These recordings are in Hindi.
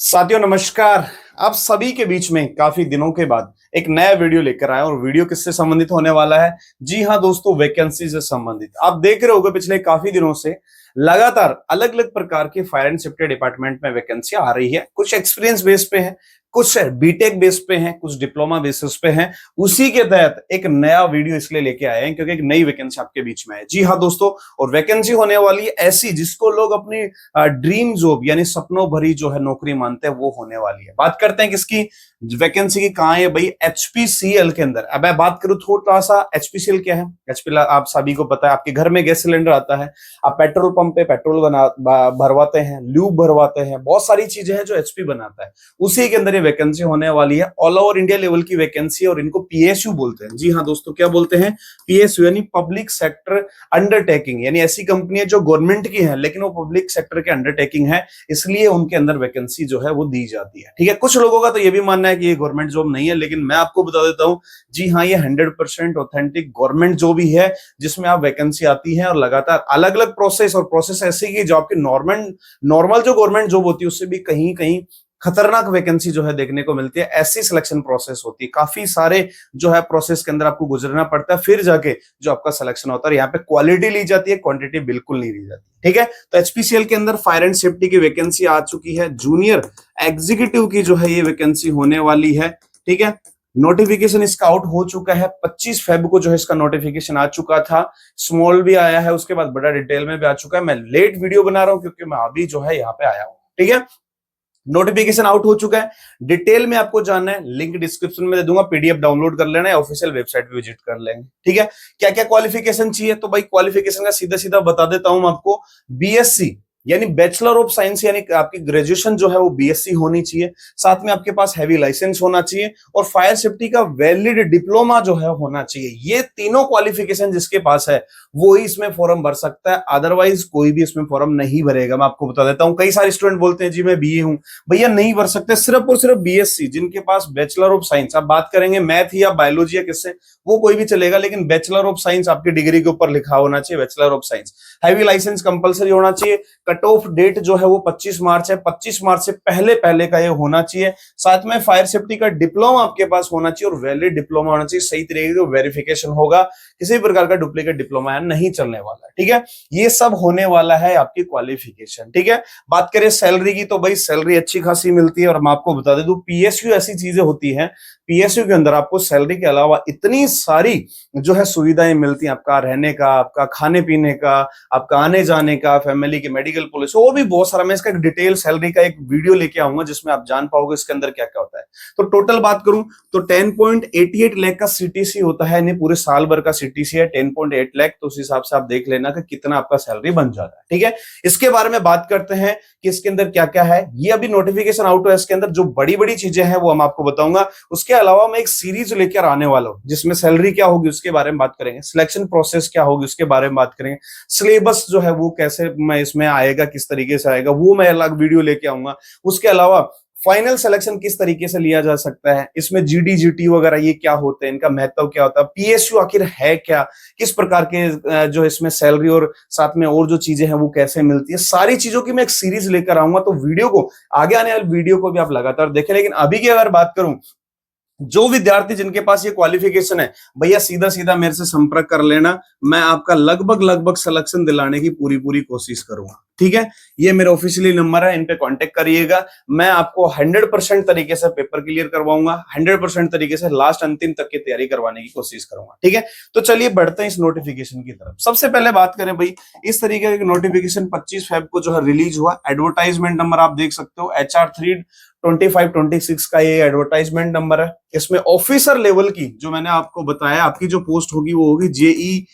साथियों नमस्कार। आप सभी के बीच में काफी दिनों के बाद एक नया वीडियो लेकर आए और वीडियो किससे संबंधित होने वाला है? जी हाँ दोस्तों, वैकेंसी से संबंधित। आप देख रहे होंगे पिछले काफी दिनों से लगातार अलग अलग प्रकार के फायर एंड सेफ्टी डिपार्टमेंट में वैकेंसी आ रही है। कुछ एक्सपीरियंस बेस पे है, कुछ बीटेक बेस पे हैं, कुछ डिप्लोमा बेसिस पे हैं। उसी के तहत एक नया वीडियो इसलिए लेके आए हैं क्योंकि एक नई वैकेंसी आपके बीच में है। जी हाँ दोस्तों, और वैकेंसी होने वाली है ऐसी जिसको लोग अपनी ड्रीम जॉब यानी सपनों भरी जो है नौकरी मानते हैं, वो होने वाली है। बात करते हैं किसकी वैकेंसी की, कहां है भाई? एचपीसीएल के अंदर। अब मैं बात करूं थोड़ा सा, एचपीसीएल क्या है? एचपीएल आप सभी को पता है, आपके घर में गैस सिलेंडर आता है, आप पेट्रोल पंप पे पेट्रोल भरवाते हैं, ल्यूब भरवाते हैं, बहुत सारी चीजें हैं जो एचपी बनाता है। उसी के अंदर ये वैकेंसी होने वाली है। ऑल ओवर इंडिया लेवल की वैकेंसी और इनको पीएसयू बोलते हैं। जी हाँ दोस्तों, क्या बोलते हैं? पीएसयू यानी पब्लिक सेक्टर अंडरटेकिंग, यानी ऐसी कंपनी है जो गवर्नमेंट की है लेकिन वो पब्लिक सेक्टर के अंडरटेकिंग है, इसलिए उनके अंदर वैकेंसी जो है वो दी जाती है। ठीक है, कुछ लोगों का तो ये भी मानना है कि ये गवर्नमेंट जॉब नहीं है, लेकिन मैं आपको बता देता हूं, जी हाँ, ये 100% ऑथेंटिक गवर्नमेंट जॉब ही है, जिसमें आप वैकेंसी आती है और लगातार अलग अलग प्रोसेस ऐसी की जो आपकी नॉर्मल जो गवर्नमेंट जॉब होती है उससे भी कहीं कहीं खतरनाक वैकेंसी जो है देखने को मिलती है। ऐसी सिलेक्शन प्रोसेस होती है, काफी सारे जो है प्रोसेस के अंदर आपको गुजरना पड़ता है, फिर जाके जो आपका सिलेक्शन होता है। यहाँ पे क्वालिटी ली जाती है, क्वांटिटी बिल्कुल नहीं ली जाती। ठीक है, तो एचपीसीएल के अंदर फायर एंड सेफ्टी की वैकेंसी आ चुकी है। जूनियर एग्जीक्यूटिव की जो है ये वैकेंसी होने वाली है। ठीक है, नोटिफिकेशन इसका आउट हो चुका है। 25 फेब को जो है इसका नोटिफिकेशन आ चुका था। स्मॉल भी आया है, उसके बाद बड़ा डिटेल में भी आ चुका है। मैं लेट वीडियो बना रहा हूं क्योंकि मैं अभी जो है यहाँ पे आया हूं। ठीक है, नोटिफिकेशन आउट हो चुका है। डिटेल में आपको जानना है, लिंक डिस्क्रिप्शन में दे दूंगा, पीडीएफ डाउनलोड कर लेना है, ऑफिशियल वेबसाइट पे विजिट कर लेंगे। ठीक है, क्या क्या क्वालिफिकेशन चाहिए? तो भाई क्वालिफिकेशन का सीधा सीधा बता देता हूं मैं आपको। बीएससी यानी बैचलर ऑफ साइंस, यानी आपकी ग्रेजुएशन जो है वो बीएससी होनी चाहिए। साथ में आपके पास हैवी लाइसेंस होना चाहिए और फायर सेफ्टी का वैलिड डिप्लोमा जो है होना चाहिए। ये तीनों क्वालिफिकेशन जिसके पास है वो ही इसमें फॉर्म भर सकता है, अदरवाइज कोई भी इसमें फॉर्म नहीं भरेगा। मैं आपको बता देता हूं, कई सारे स्टूडेंट बोलते हैं जी मैं बीए हूं, भैया नहीं भर सकते। सिर्फ और सिर्फ बीएससी, जिनके पास बैचलर ऑफ साइंस, आप बात करेंगे मैथ या बायोलॉजी या किससे, वो कोई भी चलेगा, लेकिन बैचलर ऑफ साइंस आपकी डिग्री के ऊपर लिखा होना चाहिए, bachelor of science. Heavy license compulsory होना चाहिए। कट ऑफ डेट जो है वो 25 मार्च है, 25 मार्च से पहले पहले का ये होना चाहिए। साथ में फायर सेफ्टी का डिप्लोमा आपके पास होना चाहिए और वैलिड डिप्लोमा होना चाहिए, सही तरीके से वेरिफिकेशन होगा, किसी प्रकार का डुप्लीकेट डिप्लोमा नहीं चलने वाला। ठीक है, ये सब होने वाला है आपकी क्वालिफिकेशन। ठीक है, बात करें सैलरी की, तो भाई सैलरी अच्छी खासी मिलती है। और मैं आपको बता दे दूं, पीएसयू ऐसी चीजें होती हैं, पीएसयू के अंदर आपको सैलरी के अलावा इतनी सारी जो है सुविधाएं मिलती हैं, आपका रहने का, आपका खाने पीने का, आपका आने जाने का, फैमिली की मेडिकल पॉलिसी, और भी बहुत सारा। मैं इसका डिटेल सैलरी का एक वीडियो लेके आऊंगा जिसमें आप जान पाओगे इसके अंदर क्या क्या होता है। तो टोटल बात करूं तो 10.88 लाख का सीटीसी होता है, यानी पूरे साल भर का सीटीसी है 10.8 लाख। तो उस हिसाब से आप देख लेना कि कितना आपका सैलरी बन जाता है। ठीक है, इसके बारे में बात करते हैं कि इसके अंदर क्या क्या है। ये अभी नोटिफिकेशन आउट है, इसके अंदर जो बड़ी बड़ी चीजें हैं वो हम आपको बताऊंगा। उसके अलावा मैं एक सीरीज लेकर आने वाला हूं जिसमें सैलरी क्या होगी उसके बारे में बात करेंगे, सिलेक्शन प्रोसेस क्या होगी उसके बारे में बात करेंगे, सिलेबस जो है वो कैसे मैं इसमें आएगा, किस तरीके से आएगा, वो मैं अलग वीडियो लेके आऊंगा। उसके अलावा फाइनल सिलेक्शन किस तरीके से लिया जा सकता है, इसमें जीडी जीटी वगैरह ये क्या होते हैं, इनका महत्व क्या होता है, पीएसयू आखिर है क्या, किस प्रकार के जो इसमें सैलरी और साथ में और जो चीजें हैं वो कैसे मिलती है, सारी चीजों की मैं एक सीरीज लेकर आऊंगा। तो वीडियो को, आगे आने वाले वीडियो को भी आप लगातार देखें। लेकिन अभी की अगर बात करूं, जो विद्यार्थी जिनके पास ये क्वालिफिकेशन है, भैया सीधा सीधा मेरे से संपर्क कर लेना, मैं आपका लगभग सिलेक्शन दिलाने की पूरी कोशिश करूंगा। ठीक है, ये मेरा ऑफिशियली नंबर है, इन पे कांटेक्ट करिएगा। मैं आपको 100% तरीके से पेपर क्लियर करवाऊंगा, 100% तरीके से लास्ट अंतिम तक की तैयारी करवाने की कोशिश करूंगा। ठीक है, तो चलिए बढ़ते हैं इस नोटिफिकेशन की तरफ। सबसे पहले बात करें भाई, इस तरीके का नोटिफिकेशन 25 फेब को जो है रिलीज हुआ। एडवर्टाइजमेंट नंबर आप देख सकते हो, HR3 2526 का ये एडवर्टाइजमेंट नंबर है। इसमें ऑफिसर लेवल की, जो मैंने आपको बताया, आपकी जो पोस्ट होगी वो होगी जेई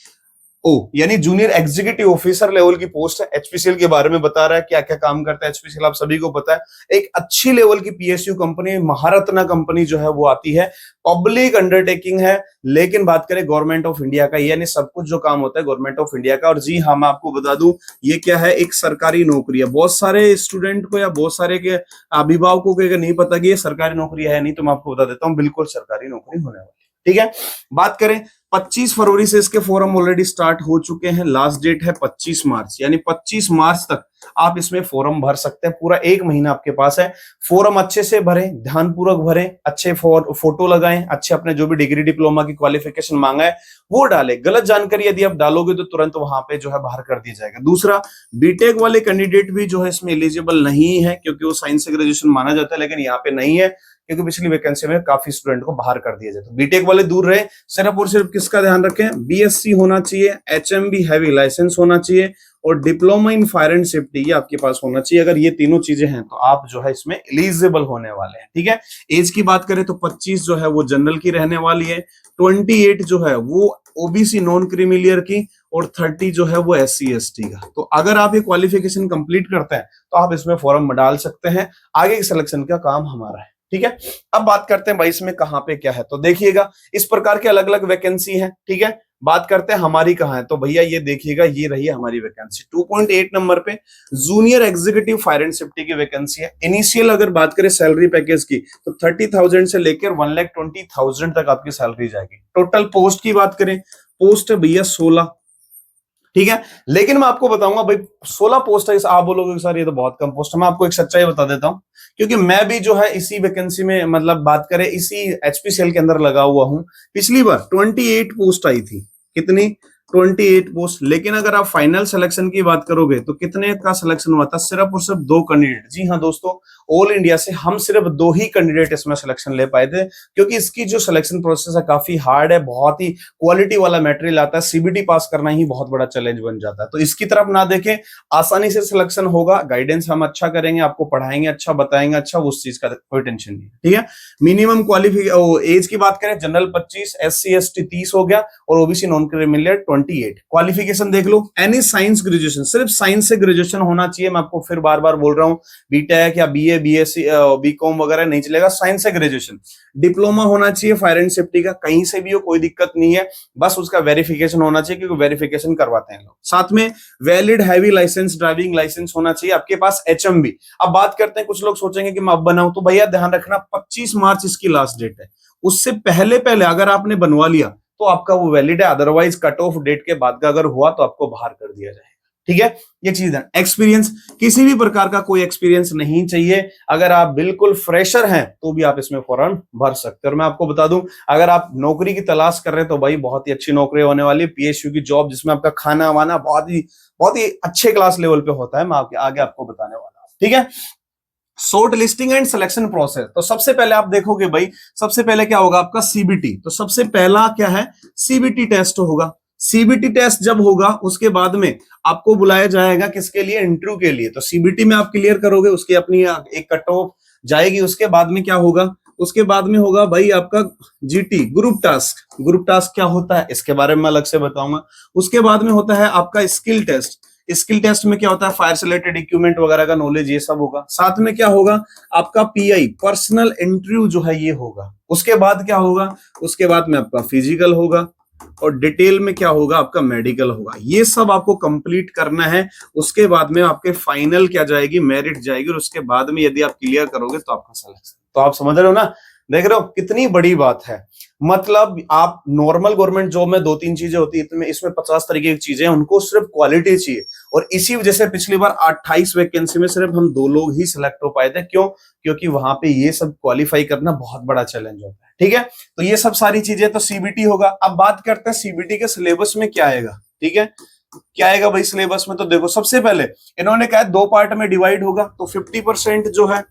ओ, यानी जूनियर एग्जीक्यूटिव ऑफिसर लेवल की पोस्ट है। एचपीसीएल के बारे में बता रहा है, क्या क्या काम करता है एचपीसीएल, आप सभी को पता है। एक अच्छी लेवल की पीएसयू कंपनी, महारत्ना कंपनी जो है वो आती है, पब्लिक अंडरटेकिंग है, लेकिन बात करें गवर्नमेंट ऑफ इंडिया का, यानी सब कुछ जो काम होता है गवर्नमेंट ऑफ इंडिया का। और जी हाँ, मैं आपको बता दूं, ये क्या है, एक सरकारी नौकरी है। बहुत सारे स्टूडेंट को या बहुत सारे के अभिभावकों को नहीं पता कि ये सरकारी नौकरी है नहीं, तो मैं आपको बता देता हूँ, बिल्कुल सरकारी नौकरी होने वाली है। ठीक है। बात करें 25 फरवरी से इसके फॉर्म ऑलरेडी स्टार्ट हो चुके हैं, लास्ट डेट है 25 मार्च, यानी 25 मार्च तक आप इसमें फॉर्म भर सकते हैं। पूरा एक महीना आपके पास है। फॉर्म अच्छे से भरें, ध्यानपूर्वक भरें, अच्छे फोटो लगाएं, अच्छे अपने जो भी डिग्री डिप्लोमा की क्वालिफिकेशन मांगा है वो डालें। गलत जानकारी यदि आप डालोगे तो तुरंत वहां पे जो है बाहर कर दिया जाएगा। दूसरा, बीटेक वाले कैंडिडेट भी जो है इसमें एलिजिबल नहीं है, क्योंकि वो साइंस से ग्रेजुएशन माना जाता है, लेकिन यहाँ पे नहीं है क्योंकि पिछली वैकेंसी में काफी स्टूडेंट को बाहर कर दिया जाए। तो बीटेक वाले दूर रहे। सिर्फ और सिर्फ किसका ध्यान रखें, बीएससी होना चाहिए, एचएमबी हैवी लाइसेंस होना चाहिए और diploma in fire and safety ये आपके पास होना चाहिए। अगर ये तीनों चीजें हैं तो आप जो है इसमें एलिजिबल होने वाले हैं। ठीक है। एज की बात करें तो 25 जो है वो जनरल की रहने वाली है, 28 जो है वो ओबीसी नॉन क्रीमी लेयर की और 30 जो है वो एससी एसटी का। तो अगर आप ये क्वालिफिकेशन कंप्लीट करते हैं तो आप इसमें फॉर्म डाल सकते हैं। आगे के सिलेक्शन का काम हमारा है। ठीक है। अब बात करते हैं भाई इसमें कहां पे क्या है। तो देखिएगा इस प्रकार के अलग अलग वैकेंसी है। ठीक है। बात करते हैं हमारी कहां है। तो भैया ये देखिएगा, ये रही है हमारी वैकेंसी 2.8 नंबर पे junior executive fire and safety की वैकेंसी है। इनिशियल अगर बात करें सैलरी पैकेज की तो 30,000 से लेकर 1,20,000 तक आपकी सैलरी जाएगी। टोटल पोस्ट की बात करें, पोस्ट है भैया 16। ठीक है। लेकिन मैं आपको बताऊंगा भाई 16 पोस्ट है, आप बोलोगे सर ये तो बहुत कम पोस्ट है। मैं आपको एक सच्चाई बता देता हूं, क्योंकि मैं भी जो है इसी वैकेंसी में मतलब बात करें इसी एचपीसीएल के अंदर लगा हुआ हूं। पिछली बार 28 पोस्ट आई थी। कितनी? 28 पोस्ट। लेकिन अगर आप फाइनल सिलेक्शन की बात करोगे तो कितने का सिलेक्शन हुआ था? सिर्फ और सिर्फ 2 कैंडिडेट। जी हाँ दोस्तों, ऑल इंडिया से हम सिर्फ 2 ही कैंडिडेट इसमें सिलेक्शन ले पाए थे, क्योंकि इसकी जो सिलेक्शन प्रोसेस है काफी हार्ड है, बहुत ही क्वालिटी वाला मटेरियल आता है। सीबीटी पास करना ही बहुत बड़ा चैलेंज बन जाता है। तो इसकी तरफ ना देखें, आसानी से सिलेक्शन होगा। गाइडेंस हम अच्छा करेंगे, आपको पढ़ाएंगे अच्छा, बताएंगे अच्छा, उस चीज का कोई टेंशन नहीं है। ठीक है। मिनिमम क्वालिफिकेशन एज की बात करें, जनरल 25, एससी एसटी 30 हो गया और ओबीसी नॉन क्रिमिनल 28। क्वालिफिकेशन देख लो, एनी साइंस ग्रेजुएशन, सिर्फ साइंस से ग्रेजुएशन होना चाहिए। मैं आपको फिर बार बार बोल रहा हूं, बीटेक या बीए बीएससी बीकॉम वगैरह नहीं चलेगा, साइंस से ग्रेजुएशन। डिप्लोमा होना चाहिए फायर एंड सेफ्टी का, कहीं से भी हो कोई दिक्कत नहीं है, बस उसका वेरिफिकेशन होना चाहिए, क्योंकि वेरिफिकेशन करवाते हैं लोग। साथ में valid heavy license, driving license होना चाहिए आपके पास, एचएमबी। अब बात करते हैं, कुछ लोग सोचेंगे कि मैं अब बनाऊं, तो भैया ध्यान रखना 25 मार्च इसकी लास्ट डेट है। उससे पहले पहले अगर आपने बनवा लिया तो आपका वो वैलिड है, अदरवाइज कट ऑफ डेट के बाद का अगर हुआ तो आपको बाहर कर दिया जाएगा। ठीक है। ये चीज है। एक्सपीरियंस, किसी भी प्रकार का कोई एक्सपीरियंस नहीं चाहिए। अगर आप बिल्कुल फ्रेशर हैं तो भी आप इसमें फौरन भर सकते हैं। और मैं आपको बता दूं, अगर आप नौकरी की तलाश कर रहे हैं तो भाई बहुत ही अच्छी नौकरी होने वाली है, पीएसयू की जॉब, जिसमें आपका खाना वाना बहुत ही अच्छे क्लास लेवल पे होता है। मैं आगे आपको बताने वाला हूं। ठीक है। Short listing and selection process. तो सबसे पहले आप देखोगे भाई, सबसे पहले क्या होगा आपका सीबीटी। तो सबसे पहला क्या है, सीबीटी टेस्ट होगा। सीबीटी टेस्ट जब होगा उसके बाद में आपको बुलाया जाएगा किसके लिए? इंटरव्यू के लिए। तो सीबीटी में आप क्लियर करोगे, उसकी अपनी एक कट ऑफ जाएगी। उसके बाद में क्या होगा? उसके बाद में होगा भाई आपका GT, group task. Group task क्या होता है इसके बारे में अलग से बताऊंगा। उसके बाद में होता है आपका स्किल टेस्ट। स्किल टेस्ट में क्या होता है? फायर से रिलेटेड इक्विपमेंट वगैरह का नॉलेज, ये सब होगा। साथ में क्या होगा? आपका पीआई, पर्सनल इंटरव्यू जो है ये होगा। उसके बाद क्या होगा? उसके बाद में आपका फिजिकल होगा और डिटेल में क्या होगा? आपका मेडिकल होगा। ये सब आपको कंप्लीट करना है। उसके बाद में आपके फाइनल क्या जाएगी? मेरिट जाएगी। और उसके बाद में यदि आप क्लियर करोगे तो आपका सिलेक्शन। तो आप समझ रहे हो ना, देख रहे हो कितनी बड़ी बात है। मतलब आप नॉर्मल गवर्नमेंट जॉब में 2-3 चीजें होती है, इसमें 50 तरीके की चीजें, उनको सिर्फ क्वालिटी चाहिए। और इसी वजह से पिछली बार 28 वैकेंसी में सिर्फ हम 2 लोग ही सिलेक्ट हो पाए थे। क्यों? क्योंकि वहां पे ये सब क्वालिफाई करना बहुत बड़ा चैलेंज होता है। ठीक है। तो ये सब सारी चीजें तो सीबीटी होगा। अब बात करते हैं सीबीटी के सिलेबस में क्या आएगा। ठीक है। क्या आएगा भाई सिलेबस में? तो देखो, सबसे पहले इन्होंने कहा 2 पार्ट में डिवाइड होगा। तो 50% जो है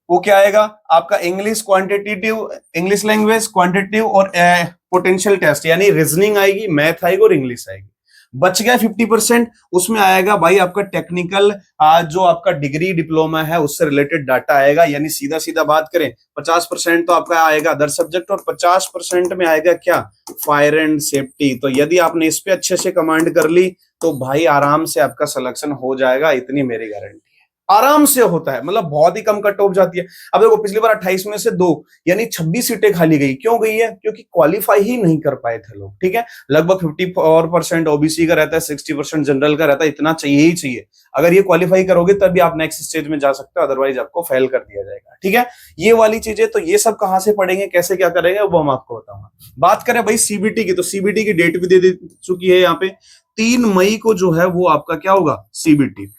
वो क्या आएगा आपका? English quantitative, English language quantitative और पोटेंशियल टेस्ट, यानी रीजनिंग आएगी, मैथ आएगी और इंग्लिश आएगी। बच गया 50%। उसमें आएगा भाई आपका टेक्निकल, जो आपका डिग्री डिप्लोमा है उससे रिलेटेड डाटा आएगा। यानी सीधा सीधा बात करें 50% तो आपका आएगा अदर सब्जेक्ट और 50% में आएगा क्या? Fire and safety. तो यदि आपने इस पे अच्छे से कमांड कर ली तो भाई आराम से आपका सिलेक्शन हो जाएगा, इतनी मेरी गारंटी है। आराम से होता है, मतलब बहुत ही कम कट ऑफ जाती है। अब देखो पिछली बार 28 में से 2 यानी 26 सीटें खाली गई। क्यों गई है? क्योंकि क्वालिफाई ही नहीं कर पाए थे लोग, ठीक है। लगभग 54% ओबीसी का रहता है, 60% जनरल का रहता है, इतना चाहिए ही चाहिए। अगर ये क्वालिफाई करोगे तभी आप नेक्स्ट स्टेज में जा सकते हो, अदरवाइज आपको फेल कर दिया जाएगा, ठीक है। ये वाली चीजें तो ये सब कहां से पढ़ेंगे, कैसे क्या करेंगे, वो हम आपको बताऊंगा। बात करें भाई सीबीटी की, तो सीबीटी की डेट भी दे चुकी है यहाँ पे, 3 मई को जो है वो आपका क्या होगा, सीबीटी।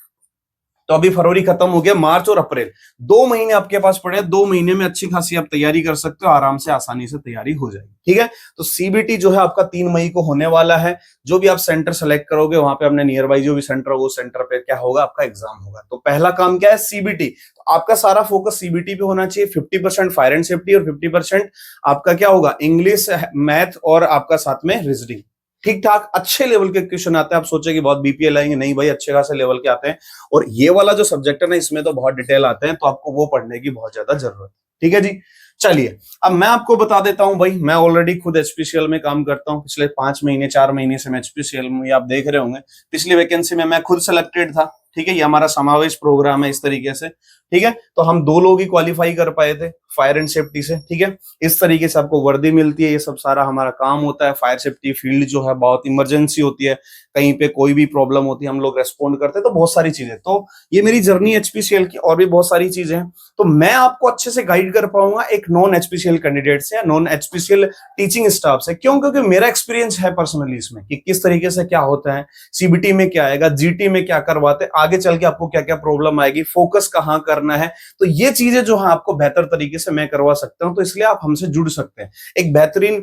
तो अभी फरवरी खत्म हो गया, मार्च और अप्रैल 2 महीने आपके पास पड़े हैं। 2 महीने में अच्छी खासी आप तैयारी कर सकते हो, आराम से आसानी से तैयारी हो जाएगी, ठीक है। तो सीबीटी जो है आपका 3 मई को होने वाला है। जो भी आप सेंटर सेलेक्ट करोगे वहां पे अपने नियर बाई जो भी सेंटर हो, वो सेंटर पे क्या होगा, आपका एग्जाम होगा। तो पहला काम क्या है, सीबीटी। तो आपका सारा फोकस सीबीटी पे होना चाहिए। 50% फायर एंड सेफ्टी और 50% आपका क्या होगा, इंग्लिश, मैथ और आपका साथ में रीजनिंग। ठीक ठाक अच्छे लेवल के क्वेश्चन आते हैं। आप सोचे कि बहुत बीपीएल आएंगे, नहीं भाई, अच्छे खासे लेवल के आते हैं। और ये वाला जो सब्जेक्ट है ना, इसमें तो बहुत डिटेल आते हैं, तो आपको वो पढ़ने की बहुत ज्यादा जरूरत है, ठीक है जी। चलिए अब मैं आपको बता देता हूं भाई, मैं ऑलरेडी खुद एचपीसीएल में काम करता हूं। पिछले 5 महीने 4 महीने से मैं एचपीसीएल में, आप देख रहे होंगे पिछली वैकेंसी में मैं खुद सिलेक्टेड था, ठीक है। ये हमारा समावेश प्रोग्राम है इस तरीके से, ठीक है। तो हम 2 लोग ही क्वालिफाई कर पाए थे फायर एंड सेफ्टी से, ठीक है। इस तरीके से आपको वर्दी मिलती है, ये सब सारा हमारा काम होता है। फायर सेफ्टी फील्ड जो है बहुत इमरजेंसी होती है, कहीं पे कोई भी प्रॉब्लम होती है हम लोग रेस्पॉन्ड करते हैं, तो बहुत सारी चीजें। तो ये मेरी जर्नी एचपीसीएल की, और भी बहुत सारी चीजें हैं। तो मैं आपको अच्छे से गाइड कर पाऊंगा एक नॉन एचपीसीएल कैंडिडेट से या नॉन एचपीसीएल टीचिंग स्टाफ से। क्यों? क्योंकि मेरा एक्सपीरियंस है पर्सनली इसमें कि किस तरीके से क्या होता है, सीबीटी में क्या आएगा, जीटी में क्या करवाते हैं, आगे चल के आपको क्या क्या प्रॉब्लम आएगी, फोकस कहाँ करना है। तो ये चीजें जो है आपको बेहतर तरीके से मैं करवा सकता हूं, तो इसलिए आप हमसे जुड़ सकते हैं। एक बेहतरीन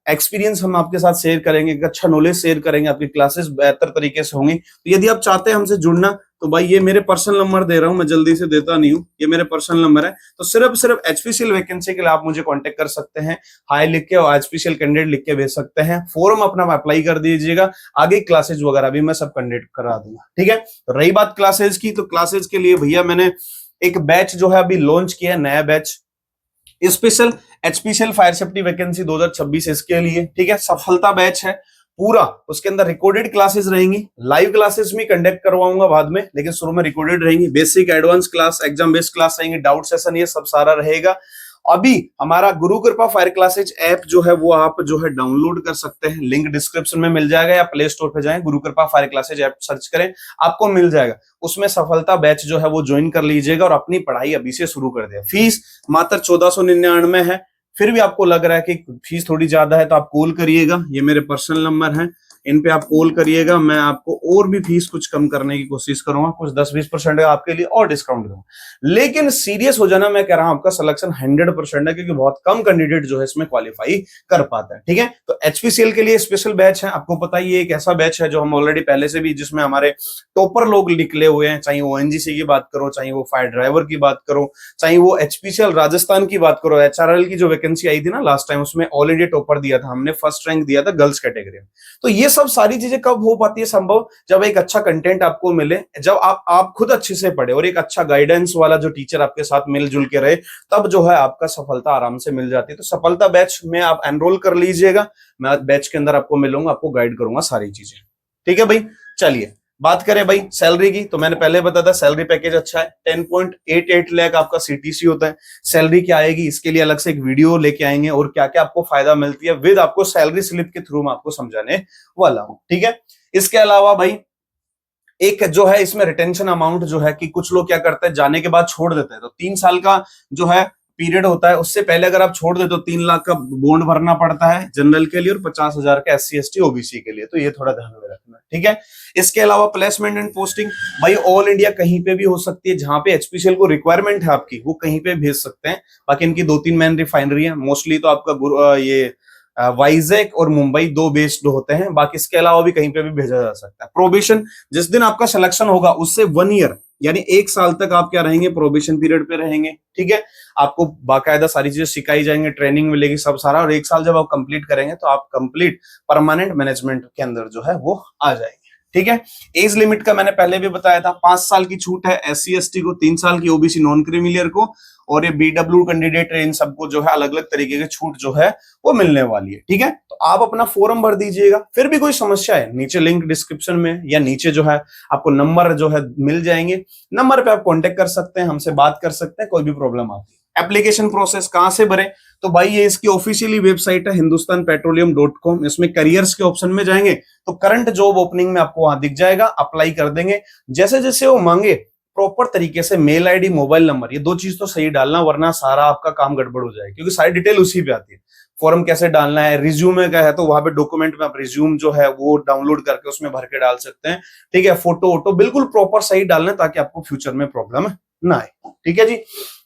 एक्सपीरियंस हम आपके साथ शेयर करेंगे, एक अच्छा नॉलेज शेयर करेंगे, आपकी क्लासेस बेहतर तरीके से होंगी। तो यदि आप चाहते हैं हमसे जुड़ना, तो भाई ये मेरे पर्सनल नंबर दे रहा हूं, मैं जल्दी से देता नहीं हूं, ये मेरे पर्सनल नंबर है। तो सिर्फ एचपीसीएल वैकेंसी के लिए आप मुझे कांटेक्ट कर सकते हैं, हाई लिख के और एचपीसीएल कैंडिडेट लिख के भेज सकते हैं। फॉर्म अपना अप्लाई कर दीजिएगा, आगे क्लासेज वगैरह भी मैं सब कंडक्ट करा दूंगा, ठीक है। तो रही बात क्लासेज की, तो क्लासेज के लिए भैया मैंने एक बैच जो है अभी लॉन्च किया है, नया batch, special HPCL fire safety vacancy 2026 इसके लिए, ठीक है। सफलता बैच है पूरा, उसके अंदर रिकॉर्डेड क्लासेस रहेंगी, लाइव क्लासेस में कंडक्ट करवाऊंगा बाद में, लेकिन शुरू में रिकॉर्डेड रहेंगी। Basic advance class, exam based class रहेंगे, डाउट सेशन, ये सब सारा रहेगा। अभी हमारा गुरु कृपा फायर क्लासेज ऐप जो है वो आप जो है डाउनलोड कर सकते हैं, लिंक डिस्क्रिप्शन में मिल जाएगा, या प्ले स्टोर पे जाएं, गुरु कृपा फायर क्लासेज ऐप सर्च करें, आपको मिल जाएगा। उसमें सफलता बैच जो है वो ज्वाइन कर लीजिएगा और अपनी पढ़ाई अभी से शुरू कर दे। फीस मात्र 1499 है। फिर भी आपको लग रहा है कि फीस थोड़ी ज्यादा है, तो आप कॉल करिएगा, ये मेरे पर्सनल नंबर हैं, इन पे आप कॉल करिएगा। मैं आपको और भी फीस कुछ कम करने की कोशिश करूंगा, कुछ 10-20% आपके लिए और डिस्काउंट दूंगा। लेकिन सीरियस हो जाना, मैं कह रहा हूं आपका सिलेक्शन 100% है, क्योंकि बहुत कम कैंडिडेट जो है इसमें क्वालिफाई कर पाता है, ठीक है। तो एचपीसीएल के लिए स्पेशल बैच है, आपको पता ही है, एक ऐसा बैच है जो हम ऑलरेडी पहले से भी, जिसमें हमारे टॉपर लोग निकले हुए हैं, चाहे वो ओएनजीसी की बात करो, चाहे वो फायर ड्राइवर की बात करो, चाहे वो एचपीसीएल राजस्थान की बात करो। एचआरएल की जो वैकेंसी आई थी ना लास्ट टाइम, उसमें ऑल इंडिया टॉपर दिया था हमने, फर्स्ट रैंक दिया था गर्ल्स कैटेगरी में। तो ये सब सारी चीजें कब हो पाती है संभव, जब एक अच्छा कंटेंट आपको मिले, जब आप खुद अच्छे से पढ़े और एक अच्छा गाइडेंस वाला जो टीचर आपके साथ मिलजुल के रहे, तब जो है आपका सफलता आराम से मिल जाती है। तो सफलता बैच में आप एनरोल कर लीजिएगा, मैं बैच के अंदर आपको मिलूंगा, आपको गाइड करूंगा सारी चीजें, ठीक है भाई। चलिए बात करें भाई सैलरी की, तो मैंने पहले बताया था सैलरी पैकेज अच्छा है, 10.88 लाख आपका सीटीसी होता है। सैलरी क्या आएगी इसके लिए अलग से एक वीडियो लेके आएंगे, और क्या क्या आपको फायदा मिलती है विद आपको सैलरी स्लिप के थ्रू मैं आपको समझाने वाला हूं, ठीक है। इसके अलावा भाई एक जो है इसमें रिटेंशन अमाउंट जो है, कि कुछ लोग क्या करते हैं जाने के बाद छोड़ देते हैं, तो 3 साल का जो है पीरियड होता है, उससे पहले अगर आप छोड़ दे तो 3 लाख का बॉन्ड भरना पड़ता है जनरल के लिए, और 50,000 का एससी एसटी ओबीसी के लिए, तो ये थोड़ा ध्यान में रखना, ठीक है। इसके अलावा प्लेसमेंट एंड पोस्टिंग भाई ऑल इंडिया कहीं पे भी हो सकती है, जहां पे एचपीसीएल को रिक्वायरमेंट है आपकी, वो कहीं पे भेज सकते हैं। बाकी इनकी 2-3 मेन रिफाइनरी है, मोस्टली तो आपका ये वाइजैक और मुंबई 2 बेस्ड होते हैं, बाकी इसके अलावा भी कहीं पे भी भेजा जा सकता है। प्रोबेशन जिस दिन आपका सिलेक्शन होगा उससे 1 ईयर यानी 1 साल तक आप क्या रहेंगे, प्रोबेशन पीरियड पे रहेंगे, ठीक है। आपको बाकायदा सारी चीजें सिखाई जाएंगे, ट्रेनिंग मिलेगी सब सारा, और 1 साल जब आप कंप्लीट करेंगे तो आप कंप्लीट परमानेंट मैनेजमेंट के अंदर जो है वो आ जाएंगे, ठीक है। एज लिमिट का मैंने पहले भी बताया था, 5 साल की छूट है एससी एसटी को, 3 साल की ओबीसी नॉन क्रीमिलियर को, और ये BW कैंडिडेट है, इन सबको जो है अलग अलग तरीके की छूट जो है वो मिलने वाली है। ठीक है, तो आप अपना फॉर्म भर दीजिएगा। फिर भी कोई समस्या है, नीचे लिंक डिस्क्रिप्शन में या नीचे जो है आपको नंबर जो है मिल जाएंगे, नंबर पे आप कांटेक्ट कर सकते हैं, हमसे बात कर सकते हैं, कोई भी प्रॉब्लम आती है। एप्लीकेशन प्रोसेस कहां से भरें, तो भाई ये इसकी ऑफिशियली वेबसाइट है hindustanpetroleum.com। इसमें करियर्स के ऑप्शन में जाएंगे तो करंट जॉब ओपनिंग में आपको वहां दिख जाएगा, अप्लाई कर देंगे। जैसे जैसे वो मांगे प्रॉपर तरीके से मेल आईडी, मोबाइल नंबर, ये दो चीज तो सही डालना, वरना सारा आपका काम गड़बड़ हो जाएगा, क्योंकि सारी डिटेल उसी पे आती है। फॉर्म कैसे डालना है, रिज्यूमे का है तो वहां पे डॉक्यूमेंट में आप रिज्यूम जो है वो डाउनलोड करके उसमें भर के डाल सकते हैं। ठीक है, फोटो वोटो बिल्कुल प्रॉपर सही डालना है ताकि आपको फ्यूचर में प्रॉब्लम ना आए। ठीक है जी।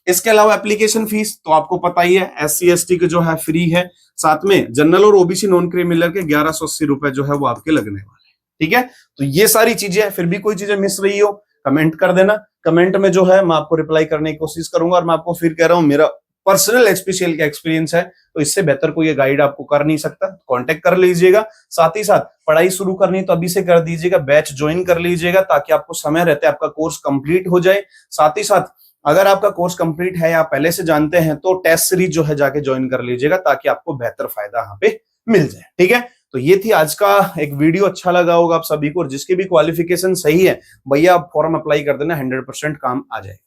इसके अलावा एप्लीकेशन फीस तो आपको पता ही है, SC ST के जो है फ्री है, साथ में जनरल और OBC नॉन क्रिमिनल के 1180 रुपए जो है वो आपके लगने वाले। ठीक है, तो ये सारी चीजें, फिर भी कोई चीजें मिस रही हो कमेंट कर देना, कमेंट में जो है मैं आपको रिप्लाई करने की कोशिश करूंगा। और मैं आपको फिर कह रहा हूं, मेरा पर्सनल HPCL का एक्सपीरियंस है, तो इससे बेहतर कोई गाइड आपको कर नहीं सकता। कांटेक्ट कर लीजिएगा। साथ ही साथ पढ़ाई शुरू करनी तो अभी से कर दीजिएगा, बैच ज्वाइन कर लीजिएगा ताकि आपको समय रहते आपका कोर्स कंप्लीट हो जाए। साथ ही साथ अगर आपका कोर्स कंप्लीट है या पहले से जानते हैं तो टेस्ट सीरीज जो है जाके ज्वाइन कर लीजिएगा ताकि आपको बेहतर फायदा यहाँ पे मिल जाए। ठीक है, तो ये थी आज का एक वीडियो। अच्छा लगा होगा आप सभी को, और जिसकी भी क्वालिफिकेशन सही है भैया आप फॉर्म अप्लाई कर देना, 100% काम आ जाएगा।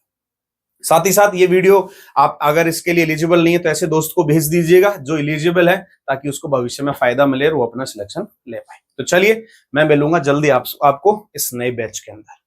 साथ ही साथ ये वीडियो आप अगर इसके लिए एलिजिबल नहीं है तो ऐसे दोस्त को भेज दीजिएगा जो एलिजिबल है, ताकि उसको भविष्य में फायदा मिले और वो अपना सिलेक्शन ले पाए। तो चलिए, मैं मिलूंगा जल्दी आपको इस नए बैच के अंदर।